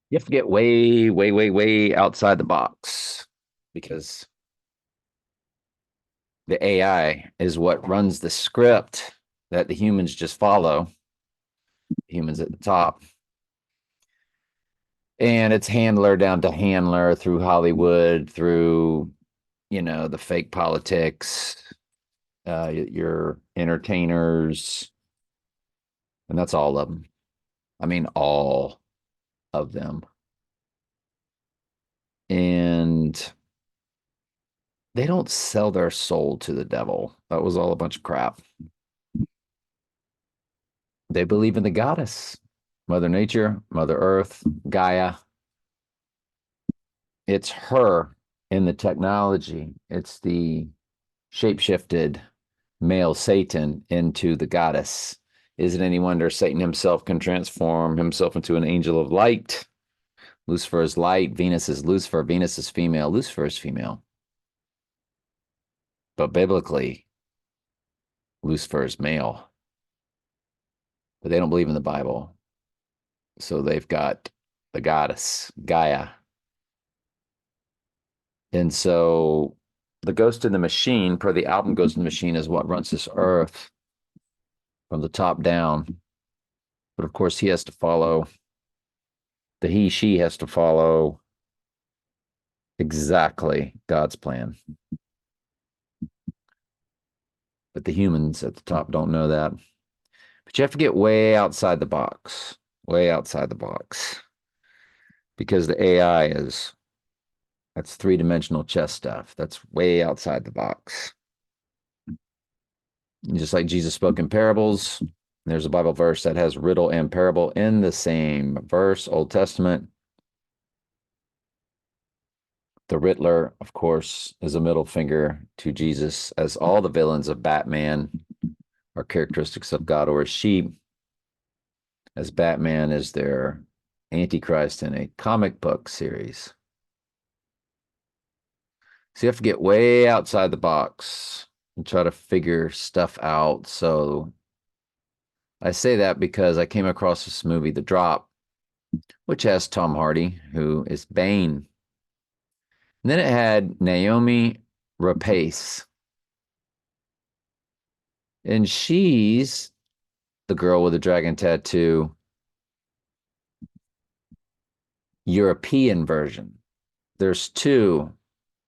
You have to get way, way, way, way outside the box because the AI is what runs the script that the humans just follow, humans at the top. And it's handler down to handler through Hollywood, through, the fake politics, your entertainers, and that's all of them. I mean, all of them. And they don't sell their soul to the devil. That was all a bunch of crap. They believe in the goddess, Mother Nature, Mother Earth, Gaia. It's her in the technology. It's the shapeshifted male Satan into the goddess. Is it any wonder Satan himself can transform himself into an angel of light? Lucifer is light, Venus is Lucifer, Venus is female, Lucifer is female. But biblically, Lucifer is male. But they don't believe in the Bible. So they've got the goddess, Gaia. And so the Ghost in the Machine, per the album Ghost in the Machine, is what runs this earth from the top down. But of course, he has to follow, she has to follow exactly God's plan. But the humans at the top don't know that. But you have to get way outside the box, way outside the box. Because the AI that's three-dimensional chess stuff. That's way outside the box. And just like Jesus spoke in parables, there's a Bible verse that has riddle and parable in the same verse, Old Testament. The Riddler, of course, is a middle finger to Jesus, as all the villains of Batman are characteristics of God or a sheep, as Batman is their Antichrist in a comic book series. So you have to get way outside the box and try to figure stuff out. So I say that because I came across this movie, The Drop, which has Tom Hardy, who is Bane. And then it had Naomi Rapace. And she's the girl with the dragon tattoo, European version. There's two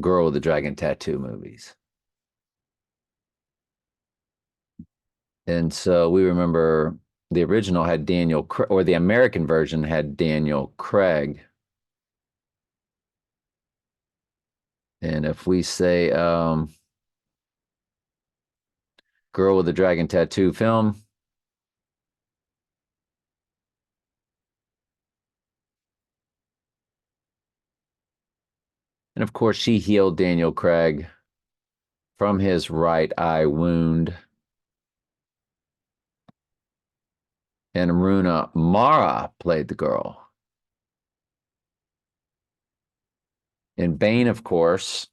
Girl with the Dragon Tattoo movies. And so we remember the original had Daniel, or the American version had Daniel Craig. And if we say Girl with the Dragon Tattoo film, and of course, she healed Daniel Craig from his right eye wound. And Runa Mara played the girl. And Bane, of course,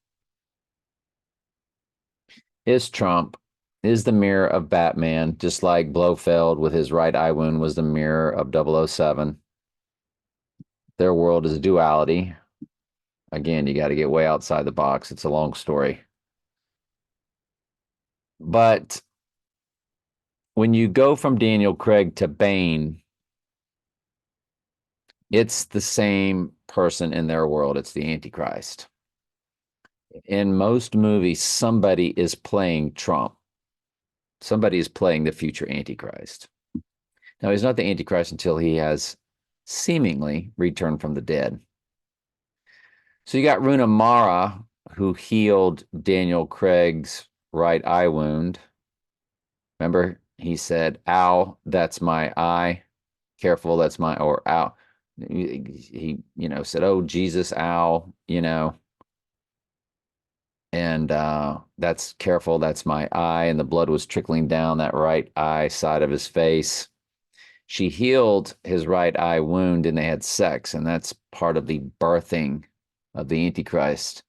is Trump, is the mirror of Batman, just like Blofeld with his right eye wound was the mirror of 007. Their world is a duality. Again, you got to get way outside the box. It's a long story. But when you go from Daniel Craig to Bane, it's the same person in their world. It's the Antichrist. In most movies, somebody is playing Trump. Somebody is playing the future Antichrist. Now, he's not the Antichrist until he has seemingly returned from the dead. So you got Runa Mara, who healed Daniel Craig's right eye wound. Remember, he said, "Ow, that's my eye. Careful, that's my," or "Ow." He said, "Oh, Jesus, ow," and that's careful, that's my eye. And the blood was trickling down that right eye side of his face. She healed his right eye wound and they had sex. And that's part of the birthing of the Antichrist,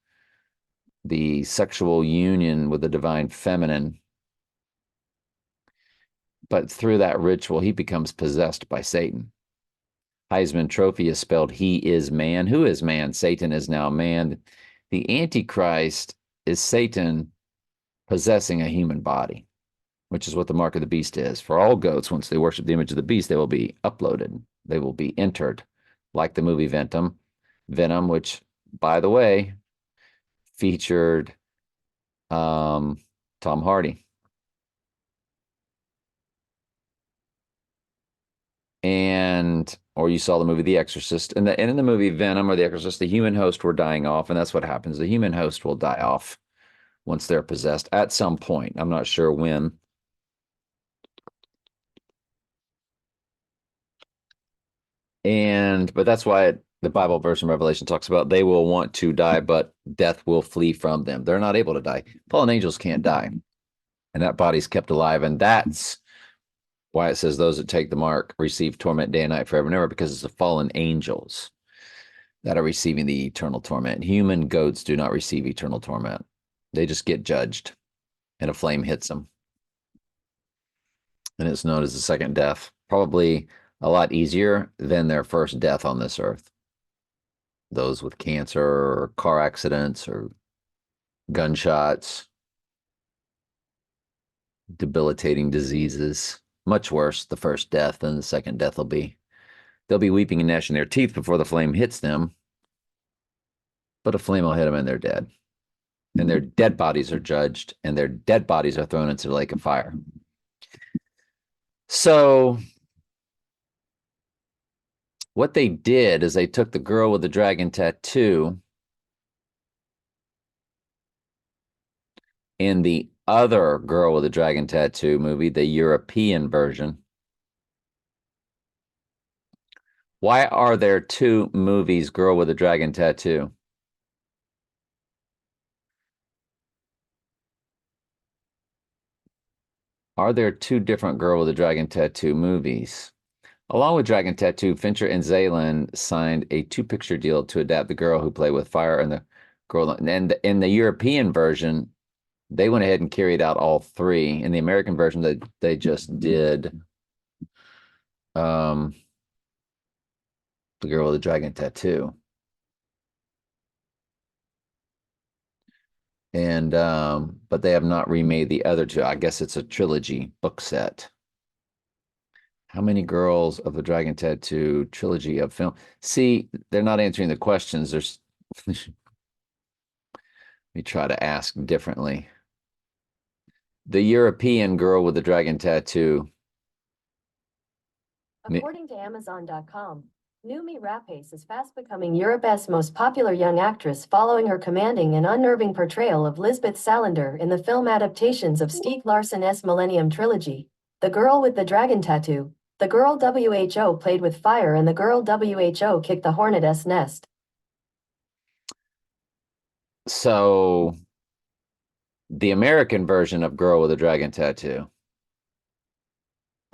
the sexual union with the divine feminine. But through that ritual, he becomes possessed by Satan. Heisman Trophy is spelled he is man. Who is man? Satan is now man. The Antichrist is Satan possessing a human body, which is what the mark of the beast is. For all goats, once they worship the image of the beast, they will be uploaded. They will be entered, like the movie Venom, which, by the way, featured Tom Hardy. And or you saw the movie The Exorcist, and in the movie Venom or The Exorcist, the human host were dying off, and that's what happens. The human host will die off once they're possessed at some point. I'm not sure when. But that's why the Bible verse in Revelation talks about they will want to die, but death will flee from them. They're not able to die. Fallen angels can't die, and that body's kept alive, and that's why it says those that take the mark receive torment day and night forever and ever, because it's the fallen angels that are receiving the eternal torment. Human goats do not receive eternal torment. They just get judged, and a flame hits them. And it's known as the second death. Probably a lot easier than their first death on this earth. Those with cancer or car accidents or gunshots, debilitating diseases. Much worse, the first death than the second death will be. They'll be weeping and gnashing their teeth before the flame hits them, but a flame will hit them and they're dead. And their dead bodies are judged, and their dead bodies are thrown into the lake of fire. So what they did is they took the girl with the dragon tattoo in the other girl with the dragon tattoo movie, the European version. Why are there two movies, Girl with a Dragon Tattoo? Are there two different Girl with a Dragon Tattoo movies? Along with Dragon Tattoo, Fincher and Zaylan signed a two-picture deal to adapt The Girl Who Played with Fire and The Girl. And in the European version, they went ahead and carried out all three. In the American version, they just did The Girl with the Dragon Tattoo. And but they have not remade the other two. I guess it's a trilogy book set. How many Girls of the Dragon Tattoo trilogy of film? See, they're not answering the questions. There's let me try to ask differently. The European Girl with the Dragon Tattoo. According to Amazon.com, Noomi Rapace is fast becoming Europe's most popular young actress following her commanding and unnerving portrayal of Lisbeth Salander in the film adaptations of Stieg Larsson's Millennium Trilogy, The Girl with the Dragon Tattoo, The Girl WHO Played with Fire, and The Girl WHO Kicked the Hornet's Nest. So, the American version of Girl with a Dragon Tattoo.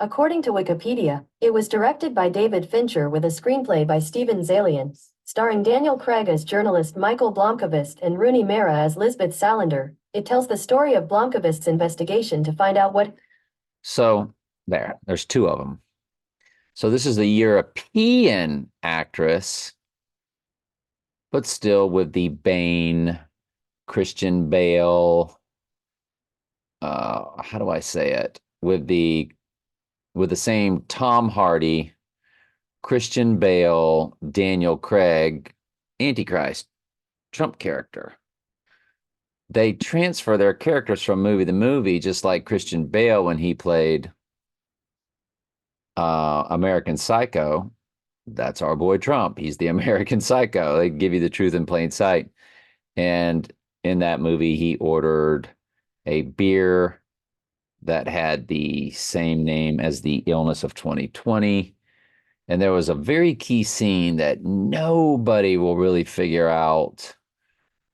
According to Wikipedia, it was directed by David Fincher with a screenplay by Steven Zaillian, starring Daniel Craig as journalist Michael Blomkvist and Rooney Mara as Lisbeth Salander. It tells the story of Blomkvist's investigation to find out what... So, there's two of them. So this is the European actress, but still with the Bane, Christian Bale, how do I say it? With the same Tom Hardy, Christian Bale, Daniel Craig, Antichrist, Trump character. They transfer their characters from movie to movie, just like Christian Bale when he played American Psycho. That's our boy Trump. He's the American Psycho. They give you the truth in plain sight. And in that movie, he ordered a beer that had the same name as the illness of 2020. And there was a very key scene that nobody will really figure out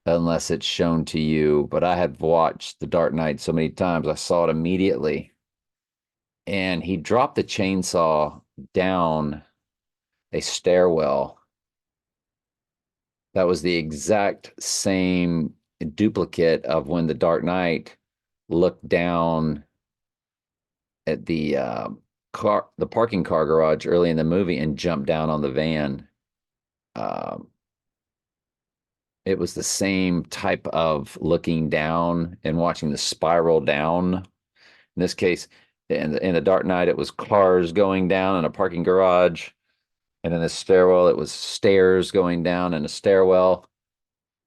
unless it's shown to you. But I had watched The Dark Knight so many times, I saw it immediately. And he dropped the chainsaw down a stairwell. That was the exact same duplicate of when the Dark Knight looked down at the the parking car garage early in the movie and jumped down on the van. Um, it was the same type of looking down and watching the spiral down. In this case, in the Dark Knight, it was cars going down in a parking garage. And in the stairwell, it was stairs going down in a stairwell.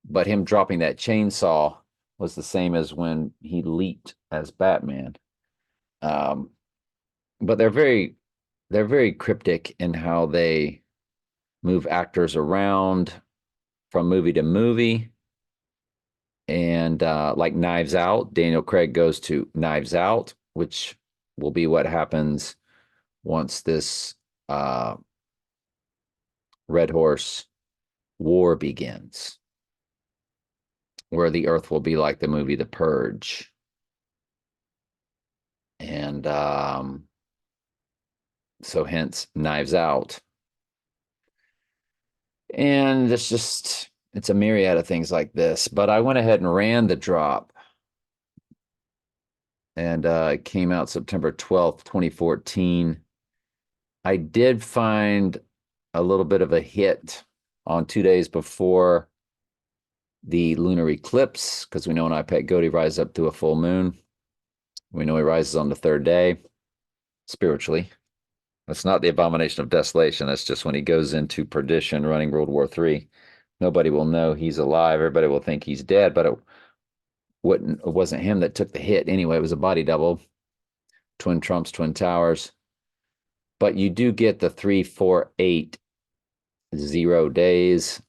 But him dropping that chainsaw was the same as when he leaped as Batman. Um, but they're very cryptic in how they move actors around from movie to movie. And like Knives Out, Daniel Craig goes to Knives Out, which will be what happens once this Red Horse war begins, where the Earth will be like the movie The Purge. And so hence Knives Out. And it's a myriad of things like this. But I went ahead and ran the drop. And it came out September 12th, 2014. I did find a little bit of a hit on 2 days before the lunar eclipse, because we know an iPad Godi rises up through a full moon. We know he rises on the third day, spiritually. That's not the abomination of desolation. That's just when he goes into perdition, running World War III. Nobody will know he's alive. Everybody will think he's dead, but it wasn't him that took the hit anyway. It was a body double. Twin Trumps, Twin Towers. But you do get the 3, 4, 8, 0 days.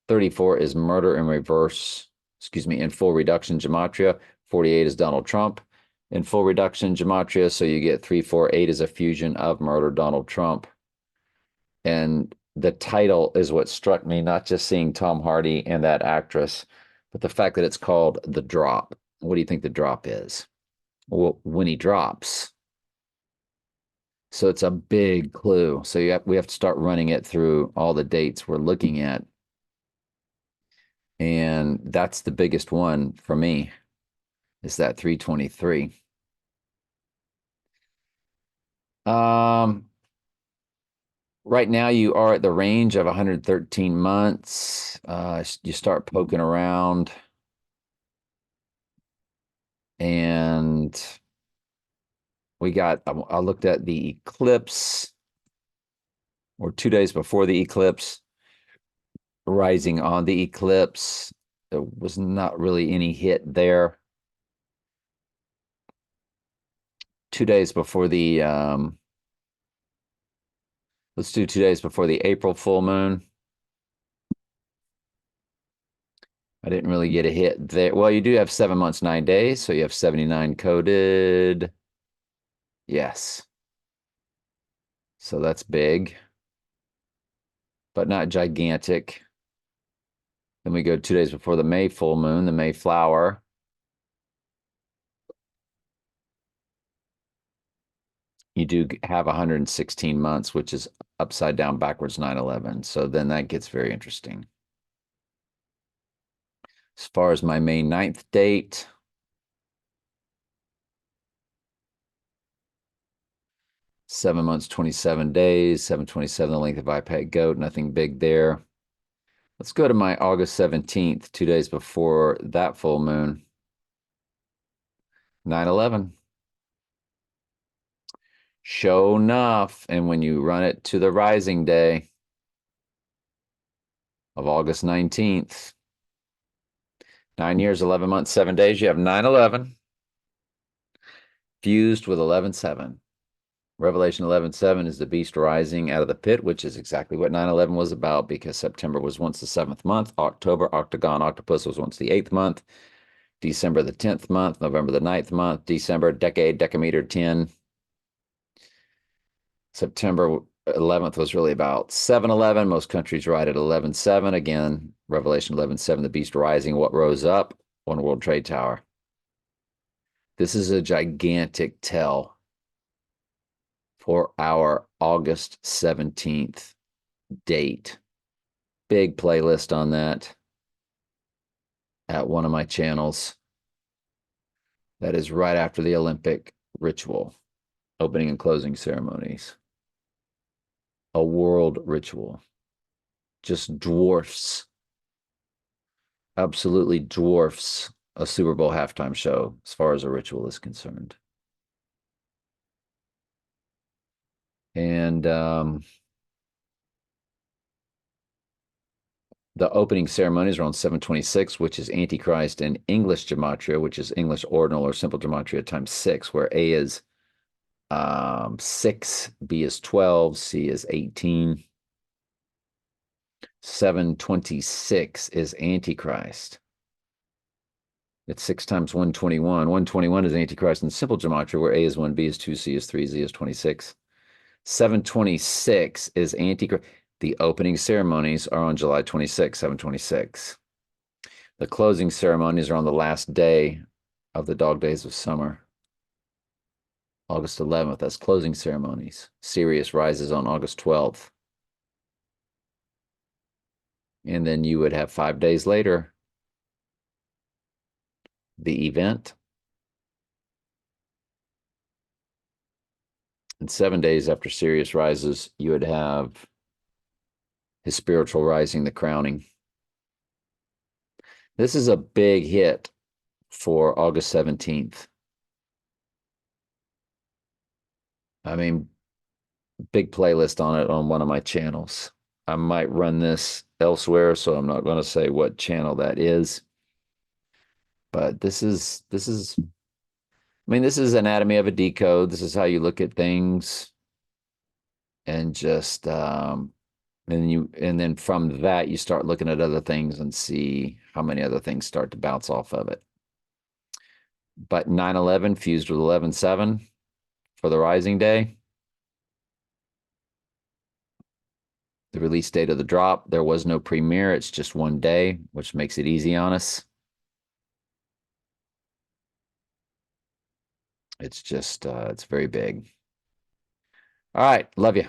34 is murder in reverse, in full reduction gematria. 48 is Donald Trump in full reduction gematria. So you get 3, 4, 8 is a fusion of murder Donald Trump. And the title is what struck me, not just seeing Tom Hardy and that actress, but the fact that it's called The Drop. What do you think the drop is? Well, when he drops. So it's a big clue. So we have to start running it through all the dates we're looking at. And that's the biggest one for me, is that 323. Right now you are at the range of 113 months. You start poking around, and I looked at the eclipse, or 2 days before the eclipse, rising on the eclipse. There was not really any hit there. 2 days before the let's do 2 days before the April full moon. I didn't really get a hit there. Well, you do have 7 months, 9 days, so you have 79 coded. Yes. So that's big, but not gigantic. Then we go 2 days before the May full moon, the May flower. You do have 116 months, which is upside down, backwards 9/11. So then that gets very interesting. As far as my May 9th date, seven months, 27 days, 727, the length of iPad Goat, nothing big there. Let's go to my August 17th, 2 days before that full moon, 9/11. Show enough. And when you run it to the rising day of August 19th, 9 years, 11 months, 7 days, you have 9/11 fused with 11/7. Revelation 11:7 is the beast rising out of the pit, which is exactly what 9/11 was about, because September was once the 7th month, October, octagon, octopus was once the 8th month, December the 10th month, November the 9th month, December, decade, decameter, 10. September 11th was really about 7/11. Most countries ride at 11/7. Again, Revelation 11:7, the beast rising. What rose up? One World Trade Tower. This is a gigantic tell for our August 17th date. Big playlist on that at one of my channels. That is right after the Olympic ritual. Opening and closing ceremonies. A world ritual. Just dwarfs, absolutely dwarfs a Super Bowl halftime show as far as a ritual is concerned. And the opening ceremonies are on 726, which is Antichrist, and English gematria, which is English ordinal or simple gematria times 6, where A is 6, B is 12, C is 18. 726 is Antichrist. It's 6 times 121. 121 is Antichrist in simple gematria, where A is 1, B is 2, C is 3, Z is 26. 726 is Antichrist. The opening ceremonies are on July 26, 726. The closing ceremonies are on the last day of the dog days of summer, August 11th. That's closing ceremonies. Sirius rises on August 12th. And then you would have 5 days later the event. And 7 days after Sirius rises, you would have his spiritual rising, the crowning. This is a big hit for August 17th. I mean, big playlist on it on one of my channels. I might run this elsewhere, so I'm not going to say what channel that is. But this is I mean, this is anatomy of a decode. This is how you look at things, and just and then from that you start looking at other things and see how many other things start to bounce off of it. But 9/11 fused with 11/7 for the rising day. The release date of the drop, there was no premiere. It's just one day, which makes it easy on us. It's just, it's very big. All right. Love you.